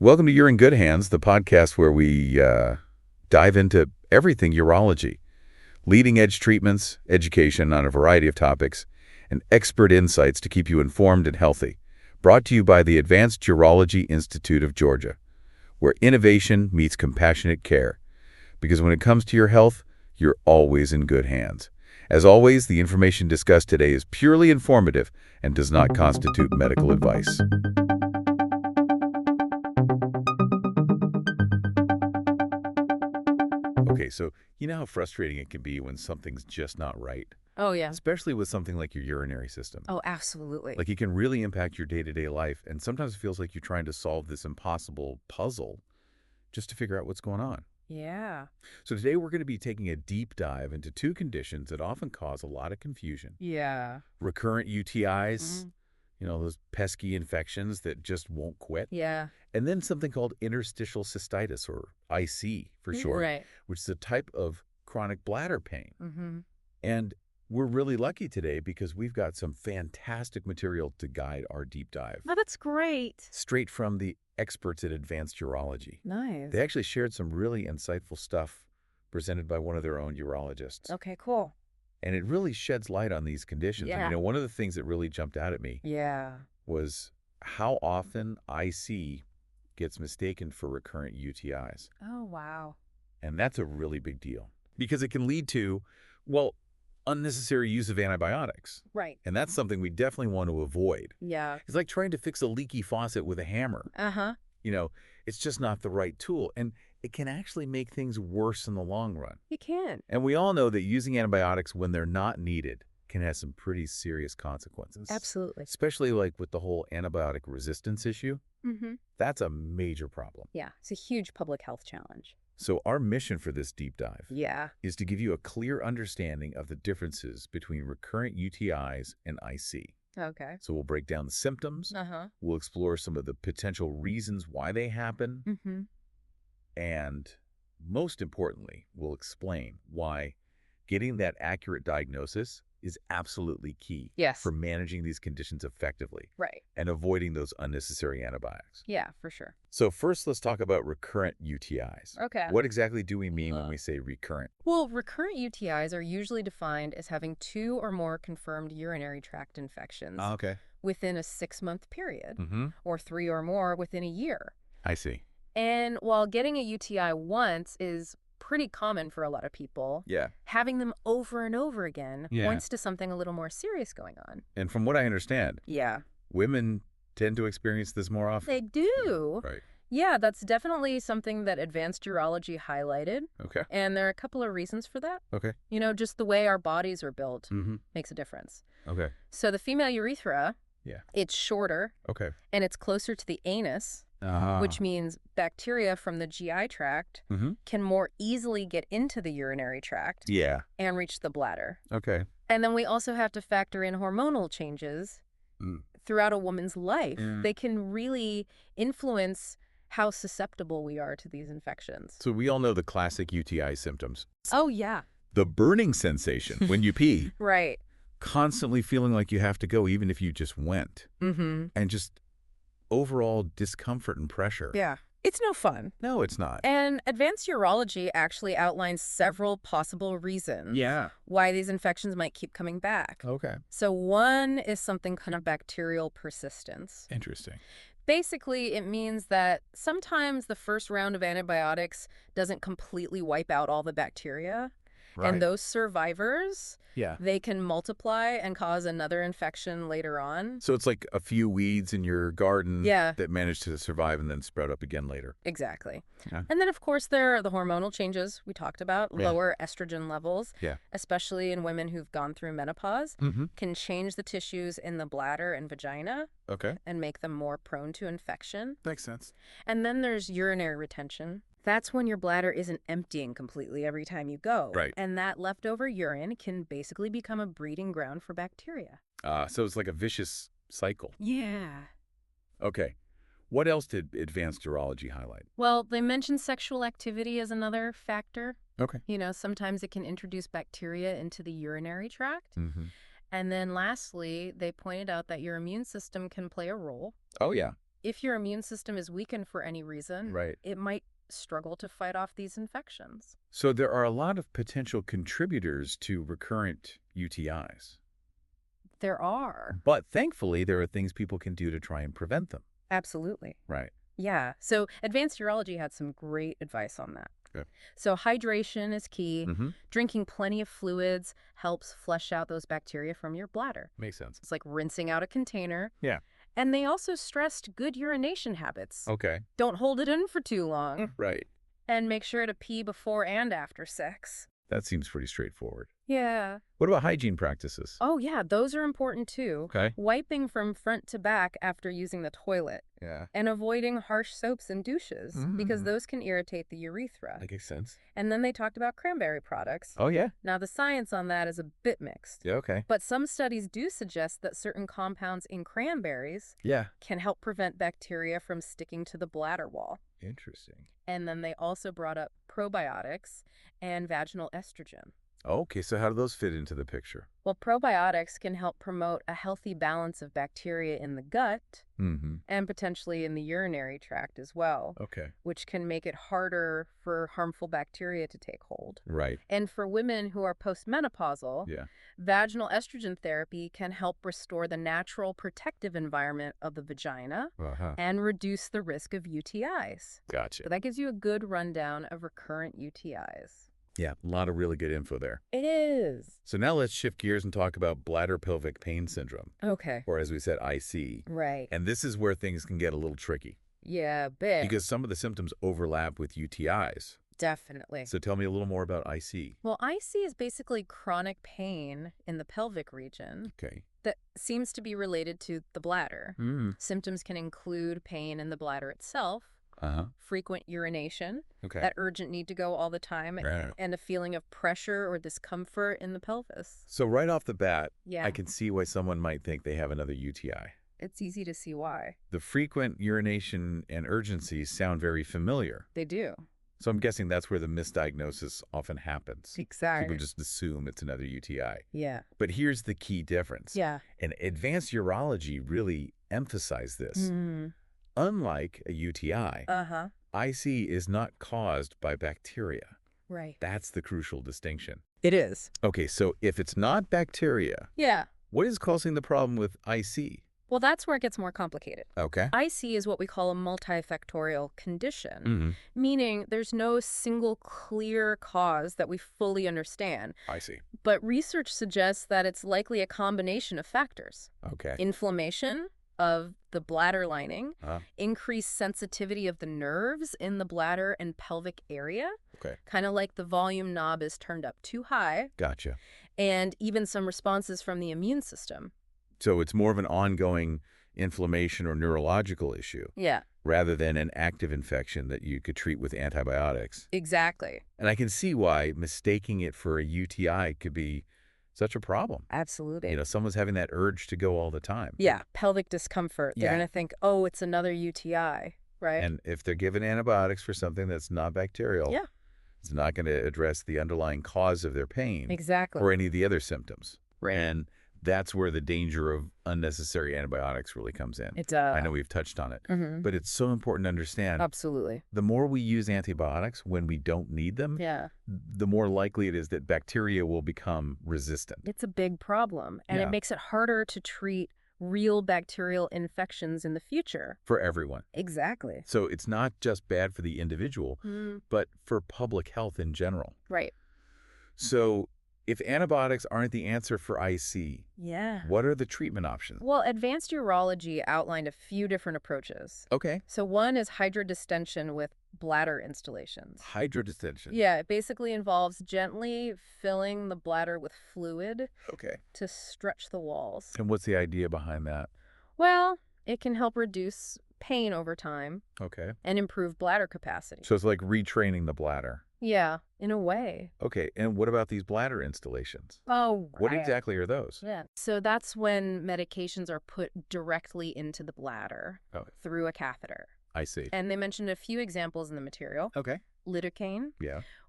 Welcome to You're in Good Hands, the podcast where we dive into everything urology, leading-edge treatments, education on a variety of topics, and expert insights to keep you informed and healthy. Brought to you by the Advanced Urology Institute of Georgia, where innovation meets compassionate care. Because when it comes to your health, you're always in good hands. As always, the information discussed today is purely informative and does not constitute medical advice. Okay, so you know how frustrating it can be when something's just not right? Oh, yeah. Especially with something like your urinary system. Oh, absolutely. Like, it can really impact your day-to-day life, and sometimes it feels like you're trying to solve this impossible puzzle just to figure out what's going on. Yeah. So today we're going to be taking a deep dive into two conditions that often cause a lot of confusion. Yeah. Recurrent UTIs, those pesky infections that just won't quit. Yeah. And then something called interstitial cystitis, or IC for short, Right. which is a type of chronic bladder pain. Mm-hmm. And we're really lucky today because we've got some fantastic material to guide our deep dive. Oh, that's great. Straight from the experts at Advanced Urology. Nice. They actually shared some really insightful stuff presented by one of their own urologists. Okay, cool. And it really sheds light on these conditions. Yeah. And one of the things that really jumped out at me was how often IC gets mistaken for recurrent UTIs. Oh, wow. And that's a really big deal because it can lead to, unnecessary use of antibiotics. Right. And that's something we definitely want to avoid. Yeah. It's like trying to fix a leaky faucet with a hammer. Uh-huh. It's just not the right tool. And it can actually make things worse in the long run. You can. And we all know that using antibiotics when they're not needed can have some pretty serious consequences. Absolutely. Especially like with the whole antibiotic resistance issue. Mm-hmm. That's a major problem. Yeah. It's a huge public health challenge. So our mission for this deep dive is to give you a clear understanding of the differences between recurrent UTIs and IC. Okay. So we'll break down the symptoms. Uh-huh. We'll explore some of the potential reasons why they happen. Mm-hmm. And most importantly, we'll explain why getting that accurate diagnosis is absolutely key for managing these conditions effectively. Right. And avoiding those unnecessary antibiotics. Yeah, for sure. So first, let's talk about recurrent UTIs. Okay. What exactly do we mean when we say recurrent? Well, recurrent UTIs are usually defined as having 2 or more confirmed urinary tract infections within a 6-month period, or 3 or more within a year. I see. And while getting a UTI once is pretty common for a lot of people, having them over and over again points to something a little more serious going on. And from what I understand, women tend to experience this more often. They do. Right. Yeah, that's definitely something that Advanced Urology highlighted. Okay. And there are a couple of reasons for that. Okay. Just the way our bodies are built makes a difference. Okay. So the female urethra, it's shorter. Okay. And it's closer to the anus. Which means bacteria from the GI tract can more easily get into the urinary tract and reach the bladder. Okay. And then we also have to factor in hormonal changes throughout a woman's life. They can really influence how susceptible we are to these infections. So we all know the classic UTI symptoms. Oh, yeah. The burning sensation when you pee. Right. Constantly feeling like you have to go even if you just went. And just overall discomfort and pressure. Yeah. It's no fun. No, it's not. And Advanced Urology actually outlines several possible reasons why these infections might keep coming back. Okay. So one is something kind of bacterial persistence. Interesting. Basically, it means that sometimes the first round of antibiotics doesn't completely wipe out all the bacteria. Right. And those survivors, they can multiply and cause another infection later on. So it's like a few weeds in your garden that manage to survive and then sprout up again later. Exactly. Yeah. And then, of course, there are the hormonal changes we talked about. Lower estrogen levels, especially in women who've gone through menopause, can change the tissues in the bladder and vagina and make them more prone to infection. Makes sense. And then there's urinary retention. That's when your bladder isn't emptying completely every time you go. Right. And that leftover urine can basically become a breeding ground for bacteria. So it's like a vicious cycle. Yeah. Okay. What else did Advanced Urology highlight? Well, they mentioned sexual activity as another factor. Okay. Sometimes it can introduce bacteria into the urinary tract. And then lastly, they pointed out that your immune system can play a role. Oh, yeah. if your immune system is weakened for any reason, it might struggle to fight off these infections. So there are a lot of potential contributors to recurrent UTIs. There are. But thankfully, there are things people can do to try and prevent them. Absolutely. Right. Yeah. So Advanced Urology had some great advice on that. Okay. So hydration is key. Drinking plenty of fluids helps flush out those bacteria from your bladder. Makes sense. It's like rinsing out a container. Yeah. And they also stressed good urination habits. Okay. Don't hold it in for too long. Right. And make sure to pee before and after sex. That seems pretty straightforward. Yeah. What about hygiene practices? Oh, yeah. Those are important, too. Okay. Wiping from front to back after using the toilet. Yeah. And avoiding harsh soaps and douches because those can irritate the urethra. That makes sense. And then they talked about cranberry products. Oh, yeah? Now, the science on that is a bit mixed. Yeah, okay. But some studies do suggest that certain compounds in cranberries can help prevent bacteria from sticking to the bladder wall. Interesting. And then they also brought up probiotics and vaginal estrogen. Okay, so how do those fit into the picture? Well, probiotics can help promote a healthy balance of bacteria in the gut and potentially in the urinary tract as well. Okay. Which can make it harder for harmful bacteria to take hold. Right. And for women who are postmenopausal, vaginal estrogen therapy can help restore the natural protective environment of the vagina and reduce the risk of UTIs. Gotcha. So that gives you a good rundown of recurrent UTIs. Yeah, a lot of really good info there. It is. So now let's shift gears and talk about bladder pelvic pain syndrome. Okay. Or as we said, IC. Right. And this is where things can get a little tricky. Yeah, a bit. Because some of the symptoms overlap with UTIs. Definitely. So tell me a little more about IC. Well, IC is basically chronic pain in the pelvic region. Okay. That seems to be related to the bladder. Symptoms can include pain in the bladder itself, frequent urination, that urgent need to go all the time, and a feeling of pressure or discomfort in the pelvis. So right off the bat, I can see why someone might think they have another UTI. It's easy to see why. The frequent urination and urgency sound very familiar. They do. So I'm guessing that's where the misdiagnosis often happens. Exactly. People just assume it's another UTI. Yeah. But here's the key difference. Yeah. And Advanced Urology really emphasized this. Unlike a UTI, IC is not caused by bacteria. Right. That's the crucial distinction. It is. Okay, so if it's not bacteria, what is causing the problem with IC? Well, that's where it gets more complicated. Okay. IC is what we call a multifactorial condition, meaning there's no single clear cause that we fully understand. I see. But research suggests that it's likely a combination of factors. Okay. Inflammation of the bladder lining, increased sensitivity of the nerves in the bladder and pelvic area, kind of like the volume knob is turned up too high. Gotcha. And even some responses from the immune system. So it's more of an ongoing inflammation or neurological issue. Yeah. Rather than an active infection that you could treat with antibiotics. Exactly. And I can see why mistaking it for a UTI could be such a problem. Absolutely. You know, someone's having that urge to go all the time. Yeah. Pelvic discomfort. They're going to think, oh, it's another UTI, right? And if they're given antibiotics for something that's not bacterial, it's not going to address the underlying cause of their pain. Exactly. Or any of the other symptoms. Right. And that's where the danger of unnecessary antibiotics really comes in. It does. I know we've touched on it, but it's so important to understand. Absolutely. The more we use antibiotics when we don't need them, the more likely it is that bacteria will become resistant. It's a big problem, and it makes it harder to treat real bacterial infections in the future. For everyone. Exactly. So it's not just bad for the individual, but for public health in general. Right. So if antibiotics aren't the answer for IC, what are the treatment options? Well, Advanced Urology outlined a few different approaches. Okay. So one is hydrodistension with bladder instillations. Hydrodistension? Yeah, it basically involves gently filling the bladder with fluid to stretch the walls. And what's the idea behind that? Well, it can help reduce pain over time and improve bladder capacity. So it's like retraining the bladder. Yeah, in a way. Okay, and what about these bladder installations? Oh, what exactly are those? Yeah, so that's when medications are put directly into the bladder through a catheter. I see. And they mentioned a few examples in the material. Okay. Lidocaine,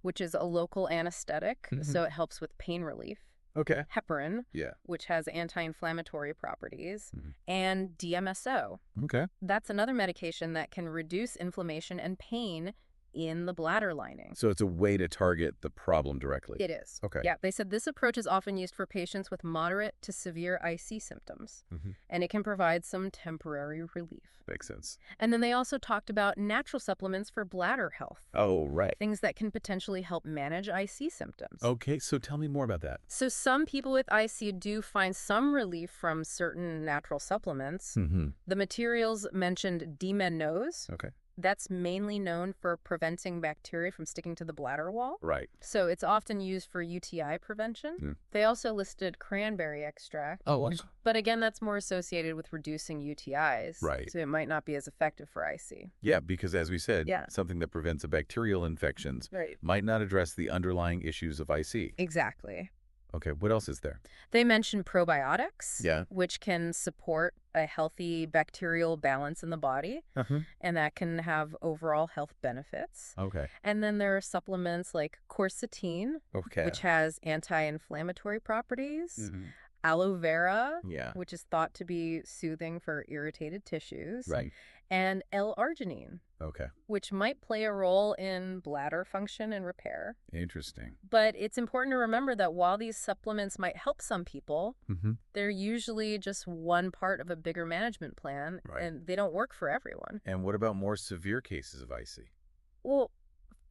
which is a local anesthetic, so it helps with pain relief. Okay. heparin, Yeah. which has anti-inflammatory properties, and DMSO. Okay. That's another medication that can reduce inflammation and pain in the bladder lining. So it's a way to target the problem directly. It is. Okay. Yeah, they said this approach is often used for patients with moderate to severe IC symptoms, and it can provide some temporary relief. Makes sense. And then they also talked about natural supplements for bladder health. Oh, right. Things that can potentially help manage IC symptoms. Okay, so tell me more about that. So some people with IC do find some relief from certain natural supplements. The materials mentioned D-Med-Nose. Okay. That's mainly known for preventing bacteria from sticking to the bladder wall. Right. So it's often used for UTI prevention. They also listed cranberry extract. Oh, but again, that's more associated with reducing UTIs. Right. So it might not be as effective for IC. yeah, because as we said, something that prevents a bacterial infections might not address the underlying issues of IC. Exactly. Okay, what else is there? They mentioned probiotics, which can support a healthy bacterial balance in the body, and that can have overall health benefits. Okay. And then there are supplements like quercetin, which has anti-inflammatory properties, aloe vera, which is thought to be soothing for irritated tissues, and L-arginine, which might play a role in bladder function and repair. Interesting. But it's important to remember that while these supplements might help some people, they're usually just one part of a bigger management plan, and they don't work for everyone. And what about more severe cases of IC? Well,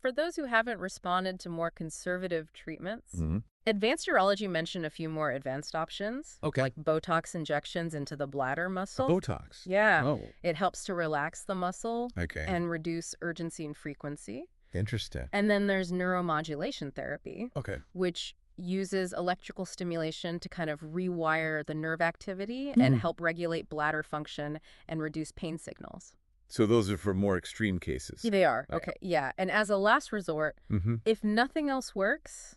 for those who haven't responded to more conservative treatments, Advanced Urology mentioned a few more advanced options, like Botox injections into the bladder muscle. Botox? Yeah. Oh. It helps to relax the muscle and reduce urgency and frequency. Interesting. And then there's neuromodulation therapy, Okay. which uses electrical stimulation to kind of rewire the nerve activity and help regulate bladder function and reduce pain signals. So those are for more extreme cases? They are. Okay. Yeah. And as a last resort, if nothing else works,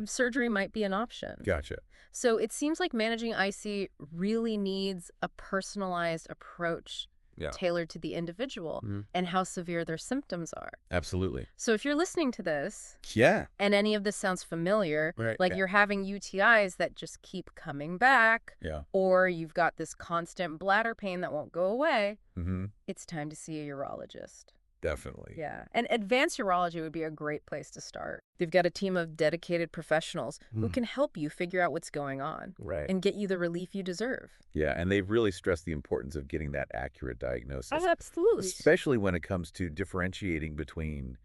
surgery might be an option. Gotcha. So it seems like managing IC really needs a personalized approach tailored to the individual and how severe their symptoms are. Absolutely. So if you're listening to this and any of this sounds familiar, like you're having UTIs that just keep coming back, or you've got this constant bladder pain that won't go away, it's time to see a urologist. Definitely. Yeah. And Advanced Urology would be a great place to start. They've got a team of dedicated professionals who can help you figure out what's going on and get you the relief you deserve. Yeah, and they've really stressed the importance of getting that accurate diagnosis. Oh, absolutely. Especially when it comes to differentiating between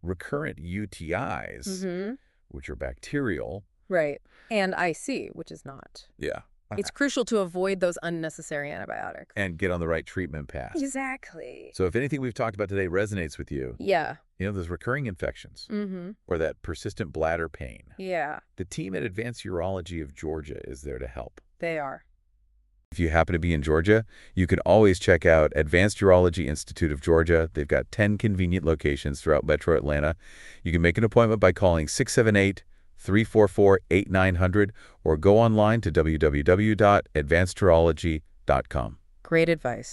recurrent UTIs, which are bacterial. Right. And IC, which is not. Yeah. It's crucial to avoid those unnecessary antibiotics. And get on the right treatment path. Exactly. So if anything we've talked about today resonates with you, you know, those recurring infections or that persistent bladder pain, the team at Advanced Urology of Georgia is there to help. They are. If you happen to be in Georgia, you can always check out Advanced Urology Institute of Georgia. They've got 10 convenient locations throughout Metro Atlanta. You can make an appointment by calling 678-344-8900 or go online to www.advancedurology.com. Great advice.